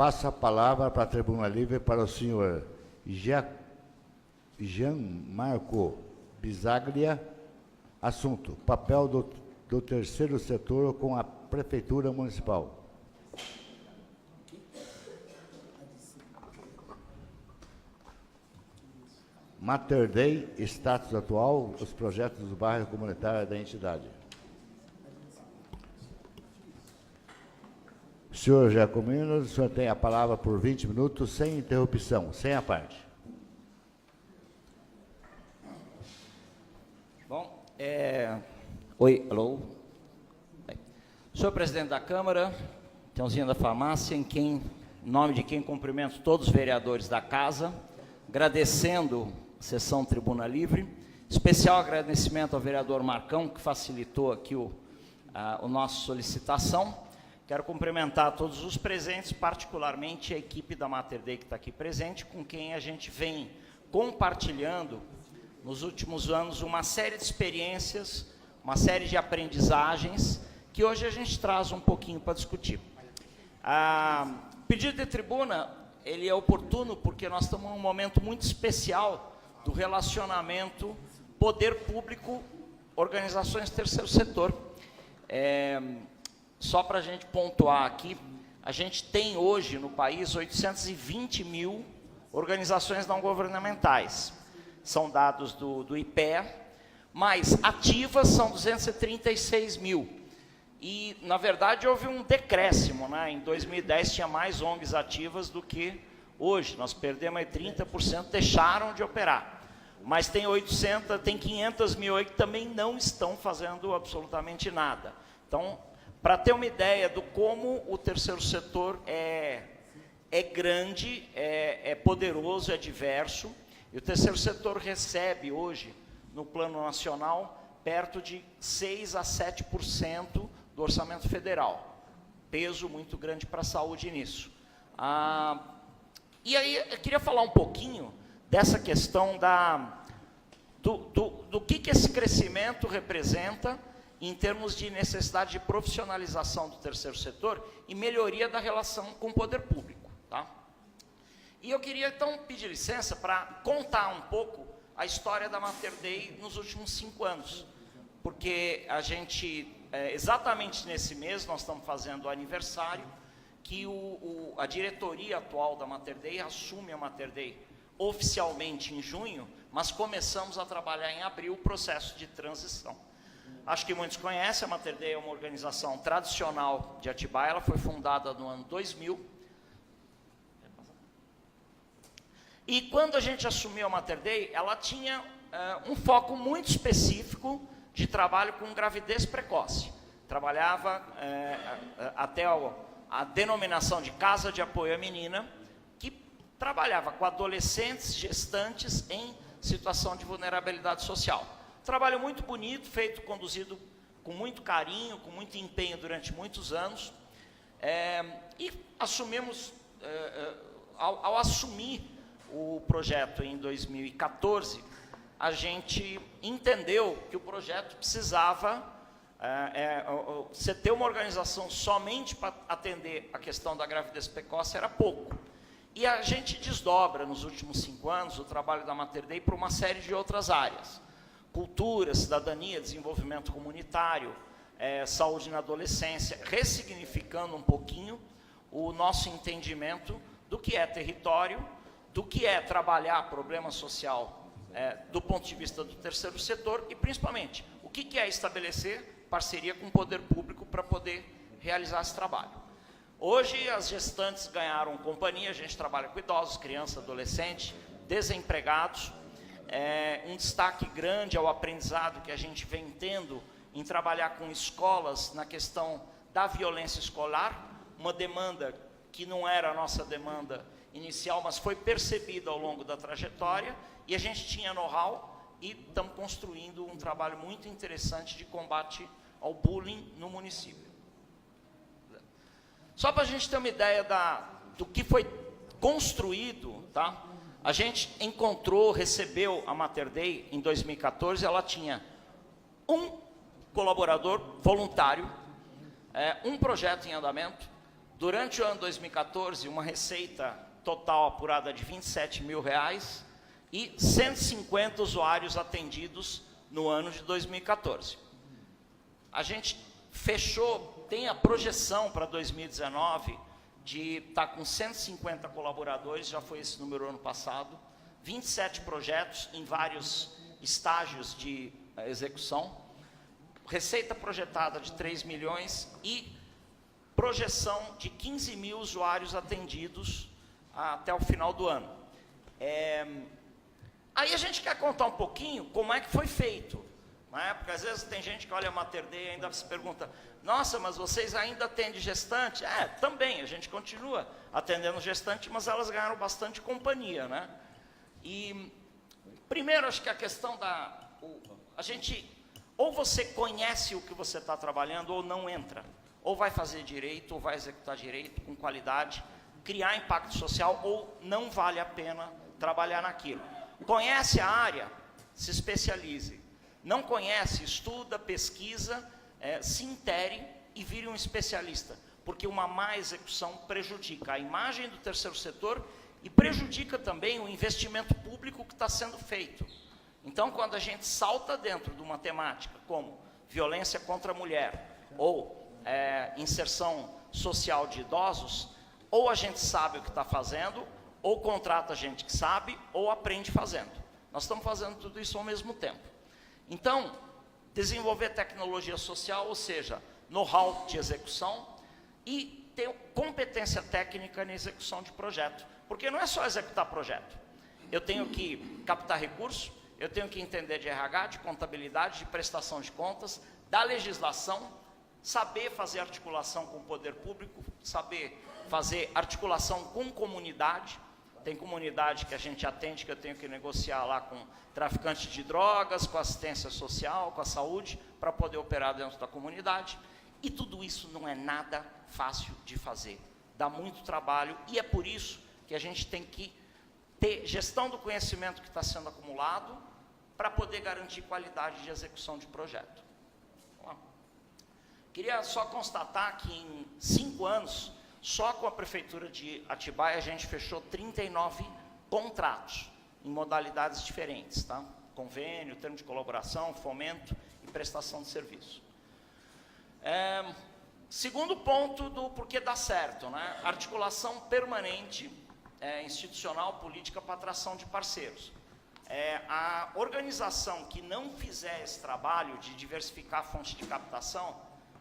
Passo a palavra para a Tribuna Livre para o senhor Gianmarco Bisaglia. Assunto: papel do terceiro setor com a Prefeitura Municipal. Mater Dei, status atual, os projetos do bairro comunitário da entidade. Senhor Giacomino, o senhor tem a palavra por 20 minutos, sem interrupção, sem a parte. Bom, oi, alô. Senhor presidente da Câmara, Tiãozinho da Farmácia, em nome de quem cumprimento todos os vereadores da Casa, agradecendo a sessão Tribuna Livre, especial agradecimento ao vereador Marcão, que facilitou aqui a nossa solicitação. Quero cumprimentar todos os presentes, particularmente a equipe da Mater Dei que está aqui presente, com quem a gente vem compartilhando nos últimos anos uma série de experiências, uma série de aprendizagens, que hoje a gente traz um pouquinho para discutir. O pedido de tribuna, ele é oportuno porque nós estamos num momento muito especial do relacionamento poder público, organizações do terceiro setor. Só para a gente pontuar aqui, a gente tem hoje no país 820 mil organizações não governamentais. São dados do IPEA, mas ativas são 236 mil. E, na verdade, houve um decréscimo, né? Em 2010 tinha mais ONGs ativas do que hoje. Nós perdemos aí 30%, deixaram de operar. Mas tem 500 mil aí que também não estão fazendo absolutamente nada. Então, para ter uma ideia do como o terceiro setor é grande, é poderoso, é diverso, e o terceiro setor recebe hoje, no plano nacional, perto de 6% a 7% do orçamento federal. Peso muito grande para a saúde nisso. E aí, eu queria falar um pouquinho dessa questão do que esse crescimento representa em termos de necessidade de profissionalização do terceiro setor e melhoria da relação com o poder público. Tá? E eu queria, então, pedir licença para contar um pouco a história da Mater Dei nos últimos 5 anos, porque a gente, exatamente nesse mês, nós estamos fazendo o aniversário, que a diretoria atual da Mater Dei assume a Mater Dei oficialmente em junho, mas começamos a trabalhar em abril o processo de transição. Acho que muitos conhecem, a Mater Dei é uma organização tradicional de Atibaia, ela foi fundada no ano 2000. E quando a gente assumiu a Mater Dei, ela tinha um foco muito específico de trabalho com gravidez precoce. Trabalhava até a denominação de Casa de Apoio à Menina, que trabalhava com adolescentes, gestantes em situação de vulnerabilidade social. Trabalho muito bonito, feito, conduzido com muito carinho, com muito empenho durante muitos anos. E assumimos, ao assumir o projeto em 2014, a gente entendeu que o projeto precisava você ter uma organização somente para atender a questão da gravidez precoce era pouco. E a gente desdobra, nos últimos 5 anos, o trabalho da Mater Dei para uma série de outras áreas. Cultura, cidadania, desenvolvimento comunitário, saúde na adolescência, ressignificando um pouquinho o nosso entendimento do que é território, do que é trabalhar problema social do ponto de vista do terceiro setor e, principalmente, o que é estabelecer parceria com o poder público para poder realizar esse trabalho. Hoje, as gestantes ganharam companhia, a gente trabalha com idosos, crianças, adolescentes, desempregados. Um destaque grande ao aprendizado que a gente vem tendo em trabalhar com escolas na questão da violência escolar, uma demanda que não era a nossa demanda inicial, mas foi percebida ao longo da trajetória, e a gente tinha know-how e estamos construindo um trabalho muito interessante de combate ao bullying no município. Só para a gente ter uma ideia do que foi construído, tá? A gente recebeu a Mater Dei em 2014, ela tinha um colaborador voluntário, um projeto em andamento, Durante o ano 2014, uma receita total apurada de R$ 27 mil e 150 usuários atendidos no ano de 2014. A gente fechou, tem a projeção para 2019 de estar com 150 colaboradores, já foi esse número ano passado, 27 projetos em vários estágios de execução, receita projetada de 3 milhões e projeção de 15 mil usuários atendidos até o final do ano. Aí a gente quer contar um pouquinho como é que foi feito, né? Porque às vezes tem gente que olha a Mater Dei e ainda se pergunta, nossa, mas vocês ainda atendem gestante? Também, a gente continua atendendo gestante, mas elas ganharam bastante companhia, né? E primeiro, acho que a questão a gente, ou você conhece o que você está trabalhando ou não entra, ou vai fazer direito, ou vai executar direito com qualidade, criar impacto social, ou não vale a pena trabalhar naquilo. Conhece a área? Se especialize. Não conhece? Estuda, pesquisa, se intere e vire um especialista, porque uma má execução prejudica a imagem do terceiro setor e prejudica também o investimento público que está sendo feito. Então, quando a gente salta dentro de uma temática como violência contra a mulher ou inserção social de idosos, ou a gente sabe o que está fazendo, ou contrata gente que sabe, ou aprende fazendo. Nós estamos fazendo tudo isso ao mesmo tempo. Então, desenvolver tecnologia social, ou seja, know-how de execução e ter competência técnica na execução de projeto. Porque não é só executar projeto. Eu tenho que captar recursos, eu tenho que entender de RH, de contabilidade, de prestação de contas, da legislação, saber fazer articulação com o poder público, saber fazer articulação com comunidade. Tem comunidade que a gente atende, que eu tenho que negociar lá com traficantes de drogas, com assistência social, com a saúde, para poder operar dentro da comunidade. E tudo isso não é nada fácil de fazer. Dá muito trabalho e é por isso que a gente tem que ter gestão do conhecimento que está sendo acumulado para poder garantir qualidade de execução de projeto. Vamos lá. Queria só constatar que em 5 anos, só com a Prefeitura de Atibaia, a gente fechou 39 contratos, em modalidades diferentes, tá? Convênio, termo de colaboração, fomento e prestação de serviço. Segundo ponto do porquê dá certo, né? Articulação permanente, institucional, política para atração de parceiros. A organização que não fizer esse trabalho de diversificar a fonte de captação,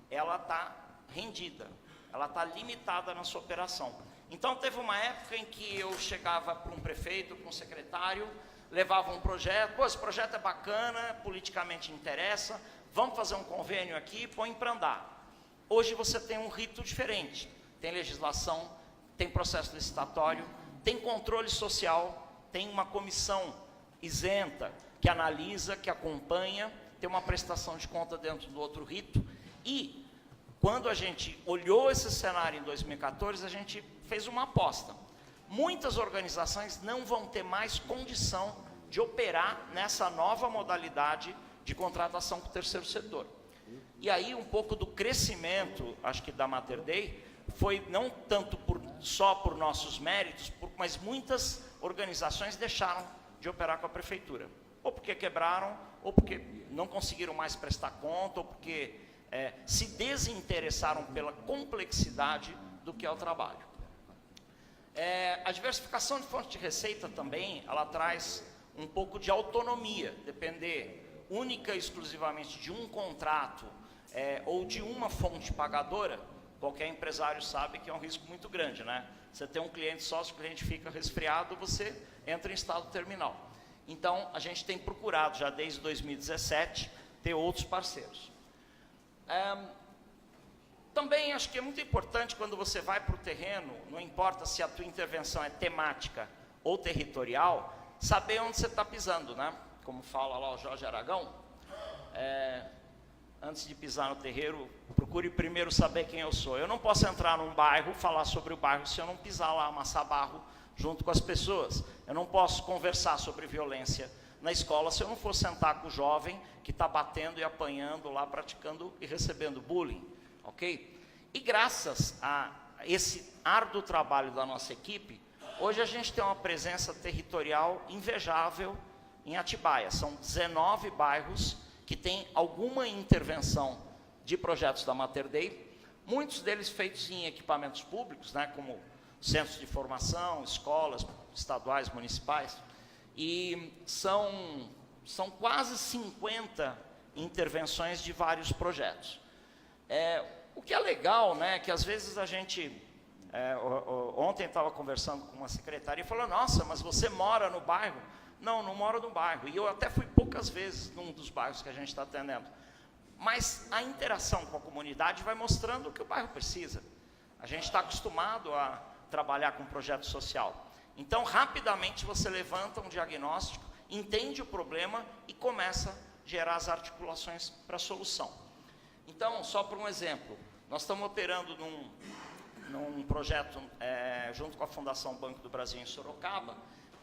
ela está rendida. Ela está limitada na sua operação. Então, teve uma época em que eu chegava para um prefeito, para um secretário, levava um projeto, pô, esse projeto é bacana, politicamente interessa, vamos fazer um convênio aqui, põe para andar. Hoje você tem um rito diferente, tem legislação, tem processo licitatório, tem controle social, tem uma comissão isenta, que analisa, que acompanha, tem uma prestação de conta dentro do outro rito, e quando a gente olhou esse cenário em 2014, a gente fez uma aposta. Muitas organizações não vão ter mais condição de operar nessa nova modalidade de contratação com o terceiro setor. E aí um pouco do crescimento, acho que da Mater Dei, foi não tanto só por nossos méritos, mas muitas organizações deixaram de operar com a Prefeitura. Ou porque quebraram, ou porque não conseguiram mais prestar conta, ou porque se desinteressaram pela complexidade do que é o trabalho. A diversificação de fontes de receita também, ela traz um pouco de autonomia, depender única e exclusivamente de um contrato ou de uma fonte pagadora, qualquer empresário sabe que é um risco muito grande, né? Você tem um cliente só, se o cliente fica resfriado, você entra em estado terminal. Então, a gente tem procurado, já desde 2017, ter outros parceiros. Também acho que é muito importante quando você vai para o terreno, não importa se a tua intervenção é temática ou territorial, saber onde você está pisando, né? Como fala lá o Jorge Aragão, antes de pisar no terreiro, procure primeiro saber quem eu sou. Eu não posso entrar num bairro, falar sobre o bairro, se eu não pisar lá, amassar barro junto com as pessoas. Eu não posso conversar sobre violência na escola se eu não for sentar com o jovem que está batendo e apanhando lá, praticando e recebendo bullying, ok? E graças a esse árduo trabalho da nossa equipe, hoje a gente tem uma presença territorial invejável em Atibaia. São 19 bairros que têm alguma intervenção de projetos da Mater Dei, muitos deles feitos em equipamentos públicos, né, como centros de formação, escolas estaduais, municipais, e são quase 50 intervenções de vários projetos. O que é legal, né, que às vezes a gente... ontem estava conversando com uma secretária e falou, nossa, mas você mora no bairro? Não, não moro no bairro. E eu até fui poucas vezes num dos bairros que a gente está atendendo. Mas a interação com a comunidade vai mostrando o que o bairro precisa. A gente está acostumado a trabalhar com projeto social. Então, rapidamente você levanta um diagnóstico, entende o problema e começa a gerar as articulações para a solução. Então, só por um exemplo, nós estamos operando num projeto junto com a Fundação Banco do Brasil em Sorocaba,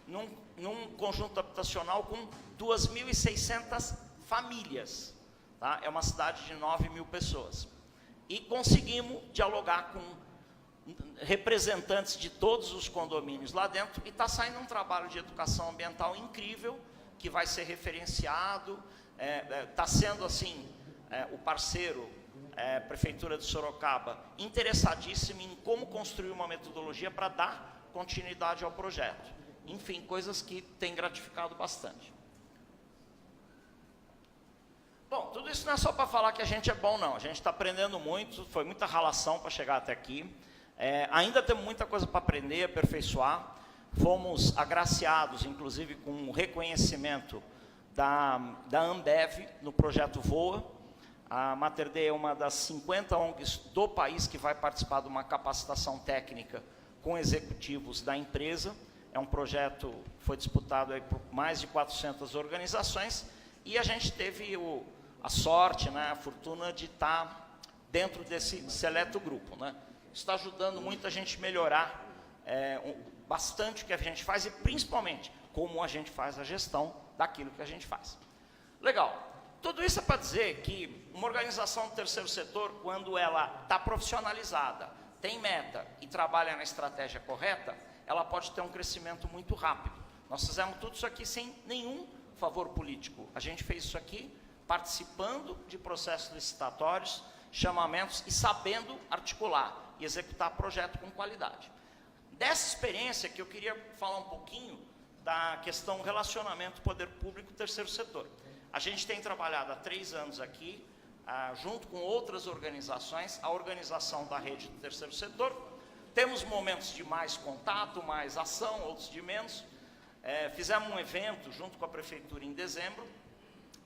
num conjunto habitacional com 2.600 famílias. Tá? É uma cidade de 9.000 pessoas. E conseguimos dialogar com representantes de todos os condomínios lá dentro, e está saindo um trabalho de educação ambiental incrível, que vai ser referenciado, está sendo assim, o parceiro, Prefeitura de Sorocaba, interessadíssimo em como construir uma metodologia para dar continuidade ao projeto. Enfim, coisas que têm gratificado bastante. Bom, tudo isso não é só para falar que a gente é bom, não. A gente está aprendendo muito, foi muita ralação para chegar até aqui. Ainda temos muita coisa para aprender, aperfeiçoar. Fomos agraciados, inclusive, com um reconhecimento da Ambev no projeto VOA. A Mater Dei é uma das 50 ONGs do país que vai participar de uma capacitação técnica com executivos da empresa. É um projeto que foi disputado aí por mais de 400 organizações, e a gente teve a sorte, né, a fortuna de estar dentro desse seleto grupo, né? Está ajudando muito a gente melhorar bastante o que a gente faz, e principalmente como a gente faz a gestão daquilo que a gente faz. Legal. Tudo isso é para dizer que uma organização do terceiro setor, quando ela está profissionalizada, tem meta e trabalha na estratégia correta, ela pode ter um crescimento muito rápido. Nós fizemos tudo isso aqui sem nenhum favor político. A gente fez isso aqui participando de processos licitatórios, chamamentos e sabendo articular e executar projeto com qualidade. Dessa experiência que eu queria falar um pouquinho da questão relacionamento poder público e terceiro setor. A gente tem trabalhado há 3 anos aqui, junto com outras organizações, a organização da rede do terceiro setor. Temos momentos de mais contato, mais ação, outros de menos. Fizemos um evento junto com a Prefeitura em dezembro,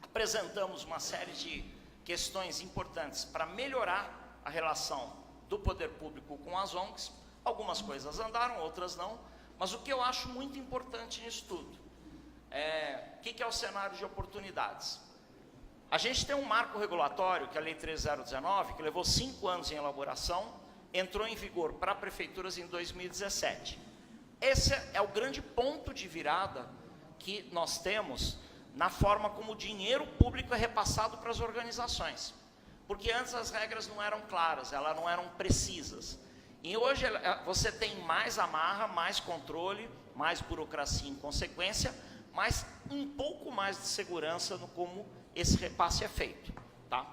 apresentamos uma série de questões importantes para melhorar a relação do poder público com as ONGs. Algumas coisas andaram, outras não, mas o que eu acho muito importante nisso tudo, o que é o cenário de oportunidades? A gente tem um marco regulatório, que é a Lei 13019, que levou 5 anos em elaboração, entrou em vigor para prefeituras em 2017. Esse é o grande ponto de virada que nós temos na forma como o dinheiro público é repassado para as organizações. Porque antes as regras não eram claras, elas não eram precisas. E hoje você tem mais amarra, mais controle, mais burocracia em consequência, mas um pouco mais de segurança no como esse repasse é feito. Tá?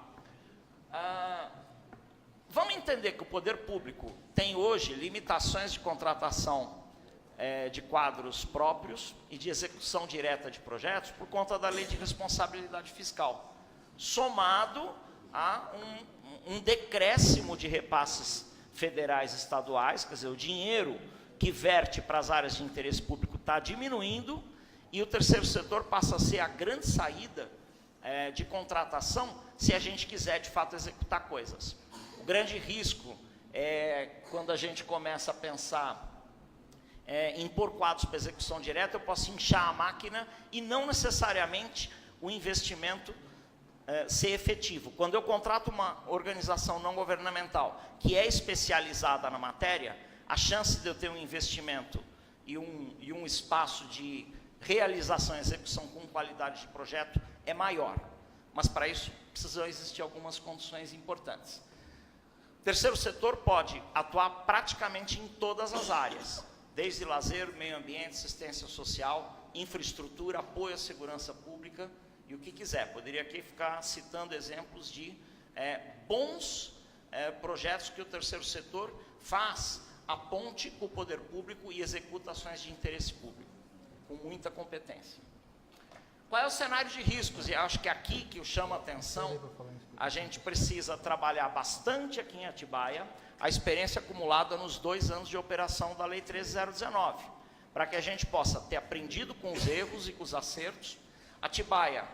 Vamos entender que o poder público tem hoje limitações de contratação de quadros próprios e de execução direta de projetos por conta da Lei de Responsabilidade Fiscal, somado a um decréscimo de repasses federais e estaduais, quer dizer, o dinheiro que verte para as áreas de interesse público está diminuindo, e o terceiro setor passa a ser a grande saída de contratação se a gente quiser, de fato, executar coisas. O grande risco é quando a gente começa a pensar em pôr quadros para execução direta, eu posso inchar a máquina e não necessariamente o investimento ser efetivo. Quando eu contrato uma organização não governamental que é especializada na matéria, a chance de eu ter um investimento e um espaço de realização e execução com qualidade de projeto é maior. Mas para isso precisam existir algumas condições importantes. O terceiro setor pode atuar praticamente em todas as áreas, desde lazer, meio ambiente, assistência social, infraestrutura, apoio à segurança pública e o que quiser. Poderia aqui ficar citando exemplos de bons projetos que o terceiro setor faz a ponte com o poder público e executa ações de interesse público, com muita competência. Qual é o cenário de riscos? E acho que aqui que eu chamo a atenção, a gente precisa trabalhar bastante aqui em Atibaia, a experiência acumulada nos 2 anos de operação da Lei 13.019, para que a gente possa ter aprendido com os erros e com os acertos. Atibaia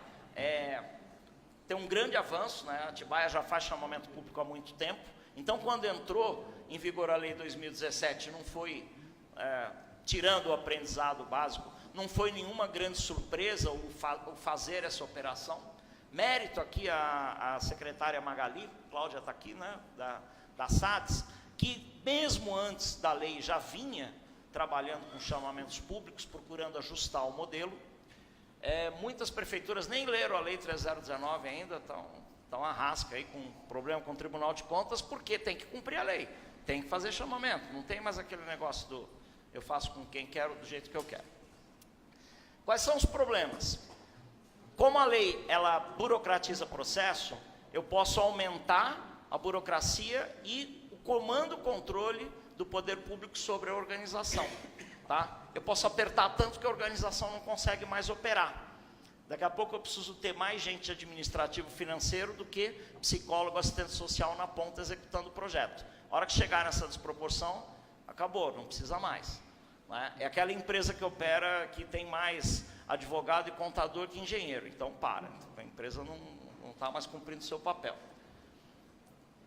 tem um grande avanço, né? Atibaia já faz chamamento público há muito tempo, então quando entrou em vigor a Lei 2017, não foi, tirando o aprendizado básico, não foi nenhuma grande surpresa o fazer essa operação. Mérito aqui a secretária Magali, Cláudia está aqui, né, da SADS, que mesmo antes da lei já vinha trabalhando com chamamentos públicos, procurando ajustar o modelo. Muitas prefeituras nem leram a Lei 3019 ainda, estão à rasca aí com problema com o Tribunal de Contas, porque tem que cumprir a lei, tem que fazer chamamento, não tem mais aquele negócio do eu faço com quem quero, do jeito que eu quero. Quais são os problemas? Como a lei, ela burocratiza o processo, eu posso aumentar a burocracia e o comando, controle do poder público sobre a organização. Tá? Eu posso apertar tanto que a organização não consegue mais operar. Daqui a pouco eu preciso ter mais gente administrativo financeiro do que psicólogo, assistente social na ponta executando o projeto. A hora que chegar nessa desproporção, acabou, não precisa mais. Né? É aquela empresa que opera, que tem mais advogado e contador que engenheiro. Então, para. A empresa não está mais cumprindo seu papel.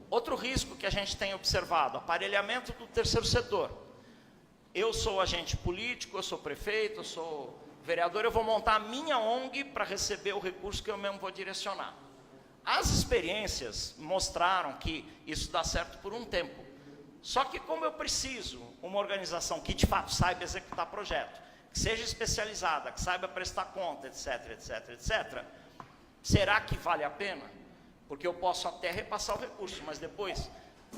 Outro risco que a gente tem observado, aparelhamento do terceiro setor. Eu sou agente político, eu sou prefeito, eu sou vereador, eu vou montar a minha ONG para receber o recurso que eu mesmo vou direcionar. As experiências mostraram que isso dá certo por um tempo. Só que como eu preciso uma organização que de fato saiba executar projeto, que seja especializada, que saiba prestar conta, etc, etc, etc, será que vale a pena? Porque eu posso até repassar o recurso, mas depois,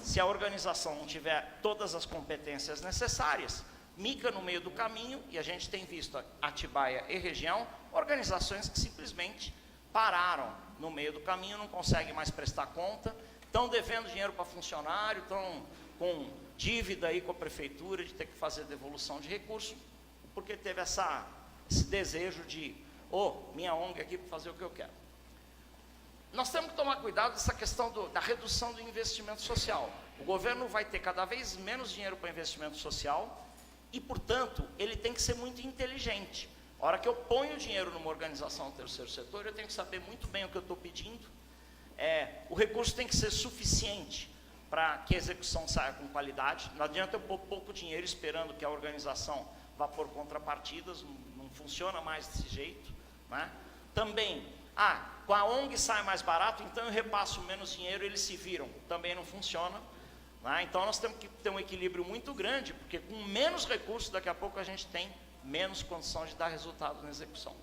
se a organização não tiver todas as competências necessárias, mica no meio do caminho, e a gente tem visto Atibaia e região, organizações que simplesmente pararam no meio do caminho, não conseguem mais prestar conta, estão devendo dinheiro para funcionário, estão com dívida aí com a prefeitura de ter que fazer devolução de recursos, porque teve esse desejo de, minha ONG aqui para fazer o que eu quero. Nós temos que tomar cuidado dessa questão da redução do investimento social. O governo vai ter cada vez menos dinheiro para investimento social e, portanto, ele tem que ser muito inteligente. A hora que eu ponho dinheiro numa organização do terceiro setor, eu tenho que saber muito bem o que eu estou pedindo. O recurso tem que ser suficiente para que a execução saia com qualidade. Não adianta eu pôr pouco dinheiro esperando que a organização vá por contrapartidas, não funciona mais desse jeito. Né? Também, com a ONG sai mais barato, então eu repasso menos dinheiro, eles se viram. Também não funciona. Né? Então nós temos que ter um equilíbrio muito grande, porque com menos recursos, daqui a pouco a gente tem menos condição de dar resultado na execução.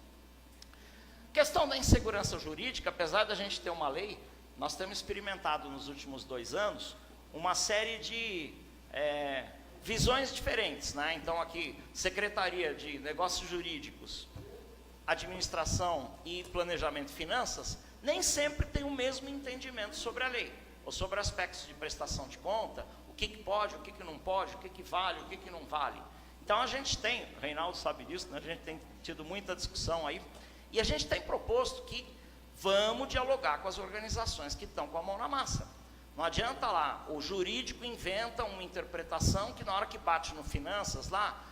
Questão da insegurança jurídica, apesar da gente ter uma lei, nós temos experimentado nos últimos 2 anos uma série de visões diferentes. Né? Então aqui, Secretaria de Negócios Jurídicos, Administração e Planejamento e Finanças, nem sempre tem o mesmo entendimento sobre a lei, ou sobre aspectos de prestação de conta, o que pode, o que não pode, o que vale, o que não vale. Então a gente tem, o Reinaldo sabe disso, né? A gente tem tido muita discussão aí, e a gente tem proposto que vamos dialogar com as organizações que estão com a mão na massa. Não adianta lá, o jurídico inventa uma interpretação que na hora que bate no finanças lá,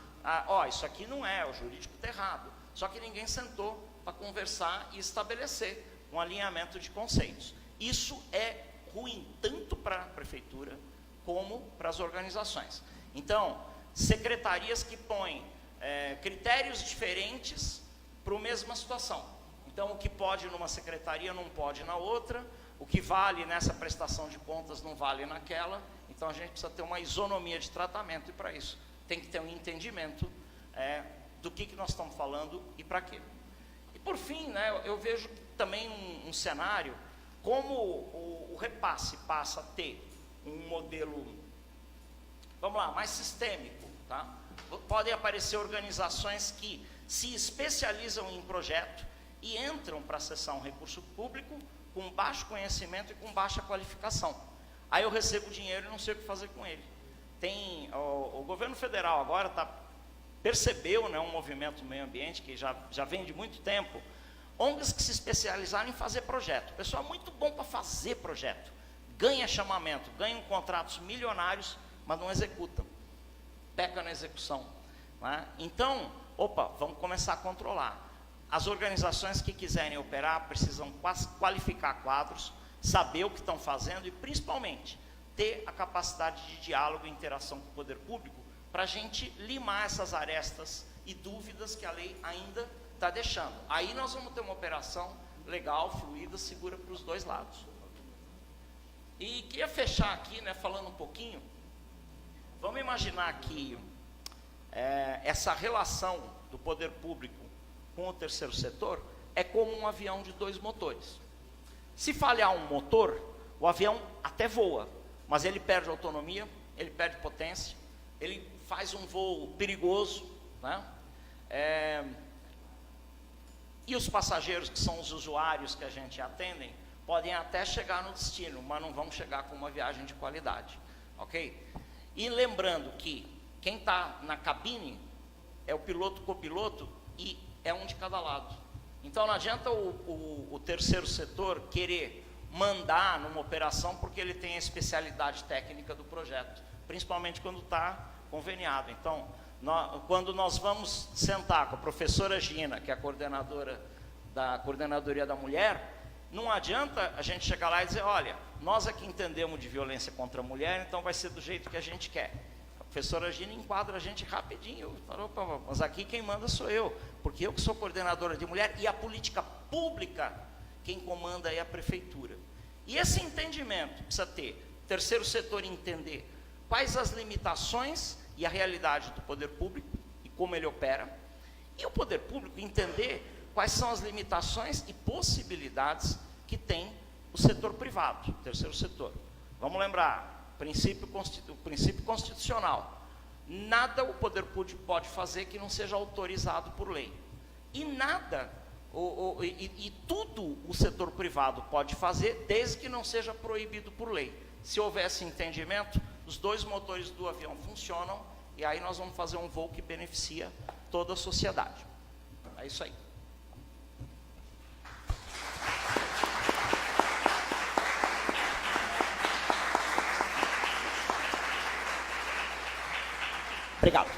isso aqui não é, o jurídico está errado. Só que ninguém sentou para conversar e estabelecer um alinhamento de conceitos. Isso é ruim tanto para a prefeitura como para as organizações. Então, secretarias que põem critérios diferentes para a mesma situação. Então, o que pode numa secretaria não pode na outra, o que vale nessa prestação de contas não vale naquela. Então, a gente precisa ter uma isonomia de tratamento, e para isso tem que ter um entendimento do que nós estamos falando e para quê. E por fim, né, eu vejo também um cenário como o repasse passa a ter um modelo, vamos lá, mais sistêmico, tá? Podem aparecer organizações que se especializam em projeto e entram para acessar um recurso público com baixo conhecimento e com baixa qualificação. Aí eu recebo dinheiro e não sei o que fazer com ele. O governo federal agora percebeu, né, um movimento do meio ambiente que já vem de muito tempo, ONGs que se especializaram em fazer projeto. O pessoal é muito bom para fazer projeto, ganha chamamento, ganham contratos milionários, mas não executam, peca na execução, né? Então, vamos começar a controlar. As organizações que quiserem operar precisam qualificar quadros, saber o que estão fazendo e, principalmente, ter a capacidade de diálogo e interação com o poder público para a gente limar essas arestas e dúvidas que a lei ainda está deixando. Aí nós vamos ter uma operação legal, fluida, segura para os dois lados. E queria fechar aqui, né, falando um pouquinho. Vamos imaginar que essa relação do poder público com o terceiro setor é como um avião de 2 motores. Se falhar um motor, o avião até voa, mas ele perde autonomia, ele perde potência, ele faz um voo perigoso, né? E os passageiros, que são os usuários que a gente atendem, podem até chegar no destino, mas não vão chegar com uma viagem de qualidade, ok? E lembrando que quem está na cabine é o piloto, copiloto, e é um de cada lado. Então não adianta o terceiro setor querer mandar numa operação porque ele tem a especialidade técnica do projeto, principalmente quando está conveniado. Então, quando nós vamos sentar com a professora Gina, que é a coordenadora da Coordenadoria da Mulher, não adianta a gente chegar lá e dizer, olha, nós aqui entendemos de violência contra a mulher, então vai ser do jeito que a gente quer. A professora Gina enquadra a gente rapidinho, mas aqui quem manda sou eu, porque eu que sou coordenadora de mulher e a política pública, quem comanda é a prefeitura. E esse entendimento precisa ter o terceiro setor entender quais as limitações e a realidade do poder público e como ele opera, e o poder público entender quais são as limitações e possibilidades que tem o setor privado, o terceiro setor. Vamos lembrar, o princípio constitucional. Nada o poder público pode fazer que não seja autorizado por lei. E nada, tudo o setor privado pode fazer, desde que não seja proibido por lei. Se houver esse entendimento, os 2 motores do avião funcionam, e aí nós vamos fazer um voo que beneficia toda a sociedade. É isso aí. Obrigado.